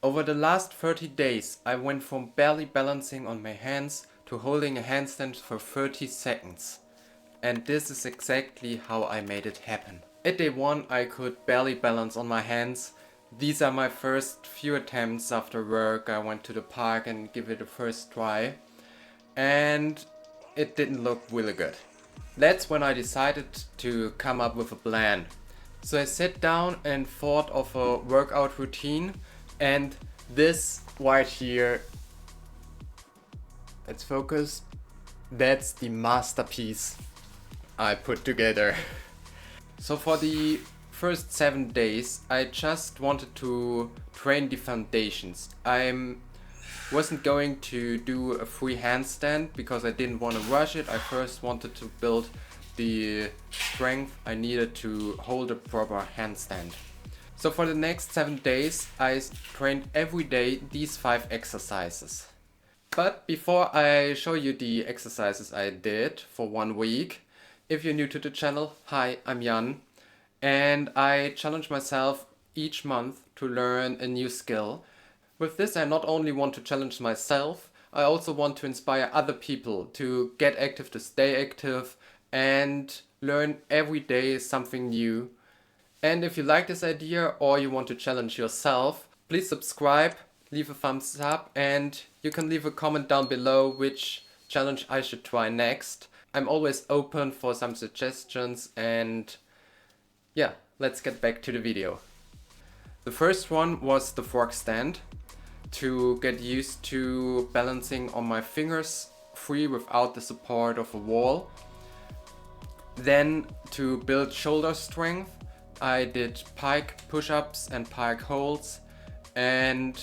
Over the last 30 days, I went from barely balancing on my hands to holding a handstand for 30 seconds. And this is exactly how I made it happen. At day 1 I could barely balance on my hands. These are my first few attempts after work. I went to the park and give it a first try. And it didn't look really good. That's when I decided to come up with a plan. So I sat down and thought of a workout routine, and this right here, let's focus, that's the masterpiece I put together. So for the first 7 days I just wanted to train the foundations. I wasn't going to do a free handstand because I didn't want to rush it. I first wanted to build the strength I needed to hold a proper handstand. So for the next 7 days I trained every day these 5 exercises. But before I show you the exercises I did for 1 week, if you're new to the channel, hi, I'm Jan, and I challenge myself each month to learn a new skill. With this I not only want to challenge myself, I also want to inspire other people to get active, to stay active, and learn every day something new. And if you like this idea or you want to challenge yourself, please subscribe, leave a thumbs up, and you can leave a comment down below which challenge I should try next. I'm always open for some suggestions, and yeah, let's get back to the video. The first one was the fork stand, to get used to balancing on my fingers free without the support of a wall. Then to build shoulder strength, I did pike push-ups and pike holds, and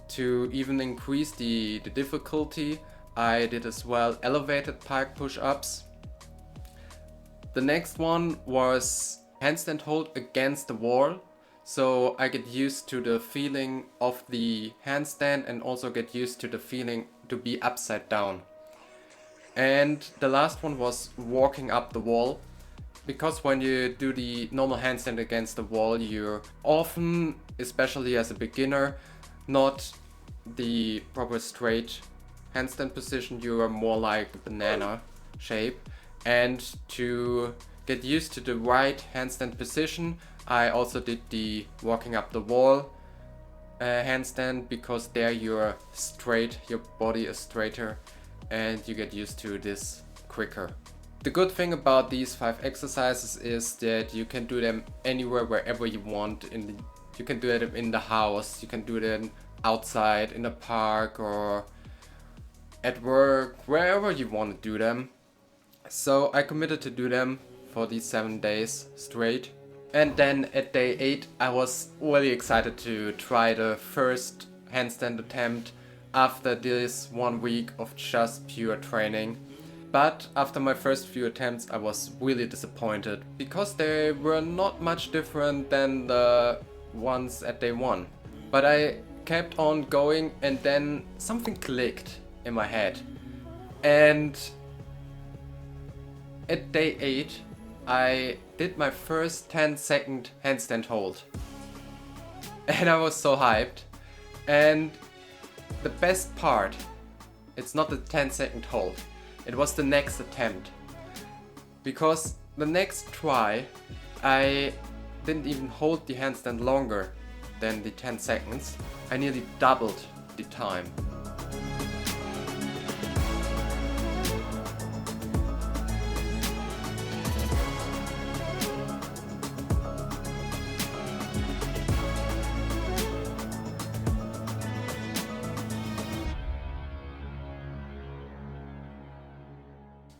to even increase the difficulty, I did as well elevated pike push-ups. The next one was handstand hold against the wall, so I get used to the feeling of the handstand and also get used to the feeling to be upside down. And the last one was walking up the wall, because when you do the normal handstand against the wall, you're often, especially as a beginner, not the proper straight handstand position. You are more like a banana shape, and to get used to the right handstand position, I also did the walking up the wall handstand, because there you're straight, your body is straighter, and you get used to this quicker. The good thing about these 5 exercises is that you can do them anywhere, wherever you want. You can do them in the house, you can do them outside, in a park, or at work, wherever you want to do them. So I committed to do them for these 7 days straight. And then at day 8 I was really excited to try the first handstand attempt after this 1 week of just pure training. But after my first few attempts I was really disappointed, because they were not much different than the ones at day 1. But I kept on going, and then something clicked in my head. And at day 8 I did my first 10-second handstand hold. And I was so hyped. And the best part, it's not the 10-second hold, it was the next attempt. Because the next try, I didn't even hold the handstand longer than the 10 seconds. I nearly doubled the time.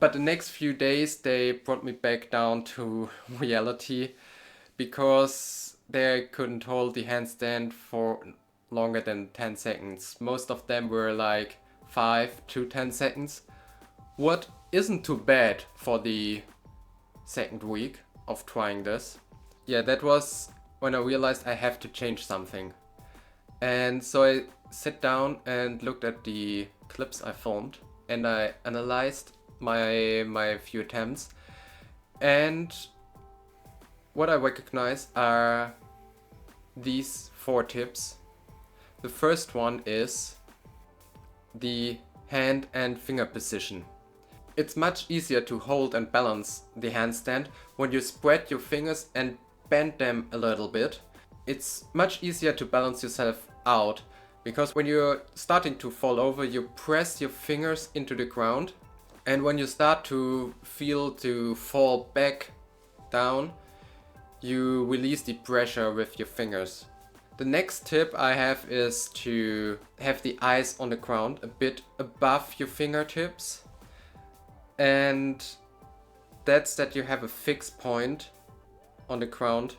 But the next few days they brought me back down to reality, because they couldn't hold the handstand for longer than 10 seconds. Most of them were like 5 to 10 seconds. What isn't too bad for the second week of trying this. Yeah, that was when I realized I have to change something. And so I sat down and looked at the clips I filmed, and I analyzed my few attempts, and what I recognize are these 4 tips The first one is the hand and finger position. It's much easier to hold and balance the handstand when you spread your fingers and bend them a little bit. It's much easier to balance yourself out because when you're starting to fall over, you press your fingers into the ground, and when you start to feel to fall back down, you release the pressure with your fingers. The next tip I have is to have the eyes on the ground a bit above your fingertips, and that's that you have a fixed point on the ground,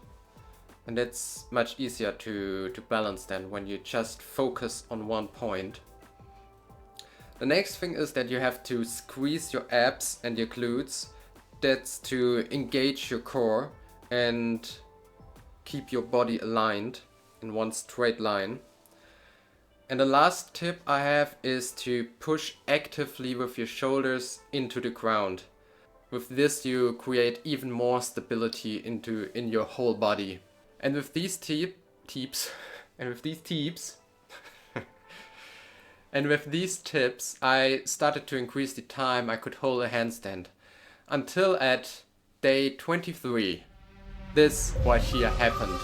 and that's much easier to balance than when you just focus on one point. The next thing is that you have to squeeze your abs and your glutes. That's to engage your core and keep your body aligned in one straight line. And the last tip I have is to push actively with your shoulders into the ground. With this you create even more stability in your whole body. And with these tips I started to increase the time I could hold a handstand until at day 23. This right here happened.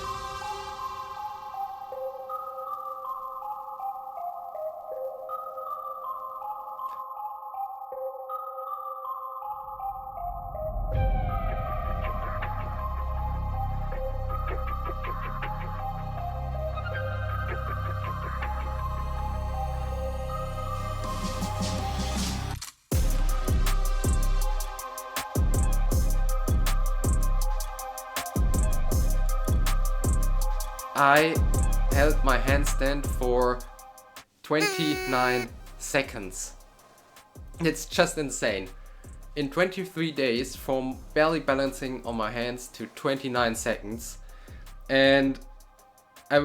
I held my handstand for 29 seconds. It's just insane. In 23 days, from barely balancing on my hands to 29 seconds. And I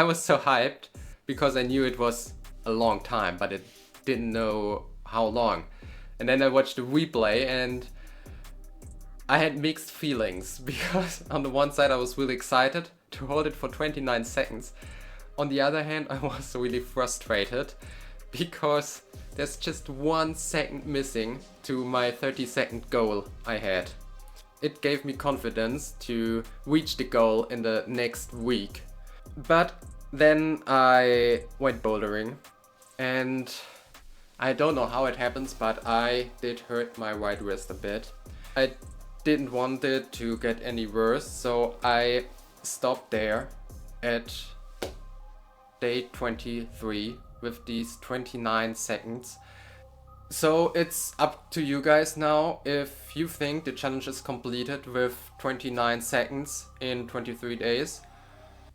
was so hyped because I knew it was a long time, but I didn't know how long. And then I watched the replay and I had mixed feelings because on the one side I was really excited to hold it for 29 seconds. On the other hand, I was really frustrated because there's just 1 second missing to my 30-second goal I had. It gave me confidence to reach the goal in the next week. But then I went bouldering and I don't know how it happens, but I did hurt my right wrist a bit. I didn't want it to get any worse, so I stopped there at day 23 with these 29 seconds. So it's up to you guys now if you think the challenge is completed with 29 seconds in 23 days.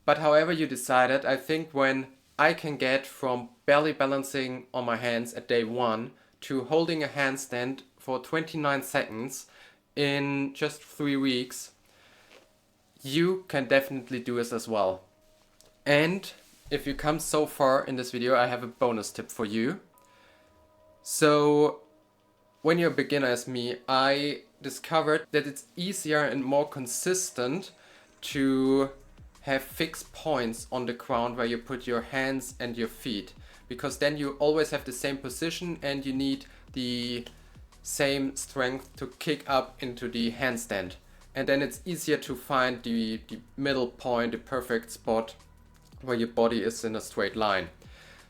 But however you decided, I think when I can get from barely balancing on my hands at day 1 to holding a handstand for 29 seconds in just 3 weeks, you can definitely do this as well. And if you come so far in this video, I have a bonus tip for you. So when you're a beginner as me, I discovered that it's easier and more consistent to have fixed points on the ground where you put your hands and your feet, because then you always have the same position and you need the same strength to kick up into the handstand, and then it's easier to find the middle point, the perfect spot where your body is in a straight line.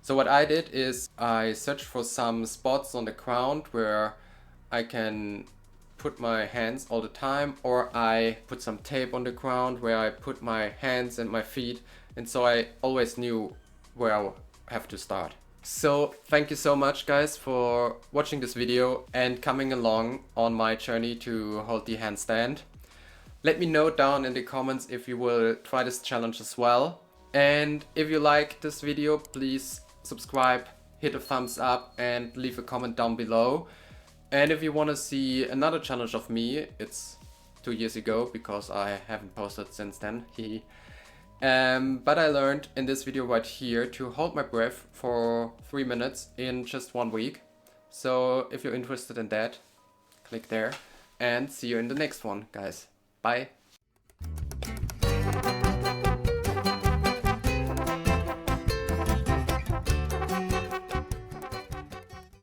So what I did is I searched for some spots on the ground where I can put my hands all the time, or I put some tape on the ground where I put my hands and my feet, and so I always knew where I have to start. So thank you so much guys for watching this video and coming along on my journey to hold the handstand. Let me know down in the comments if you will try this challenge as well. And if you like this video, please subscribe, hit a thumbs up and leave a comment down below. And if you want to see another challenge of me, it's 2 years ago because I haven't posted since then. But I learned in this video right here to hold my breath for 3 minutes in just 1 week. So if you're interested in that, click there and see you in the next one, guys. Bye.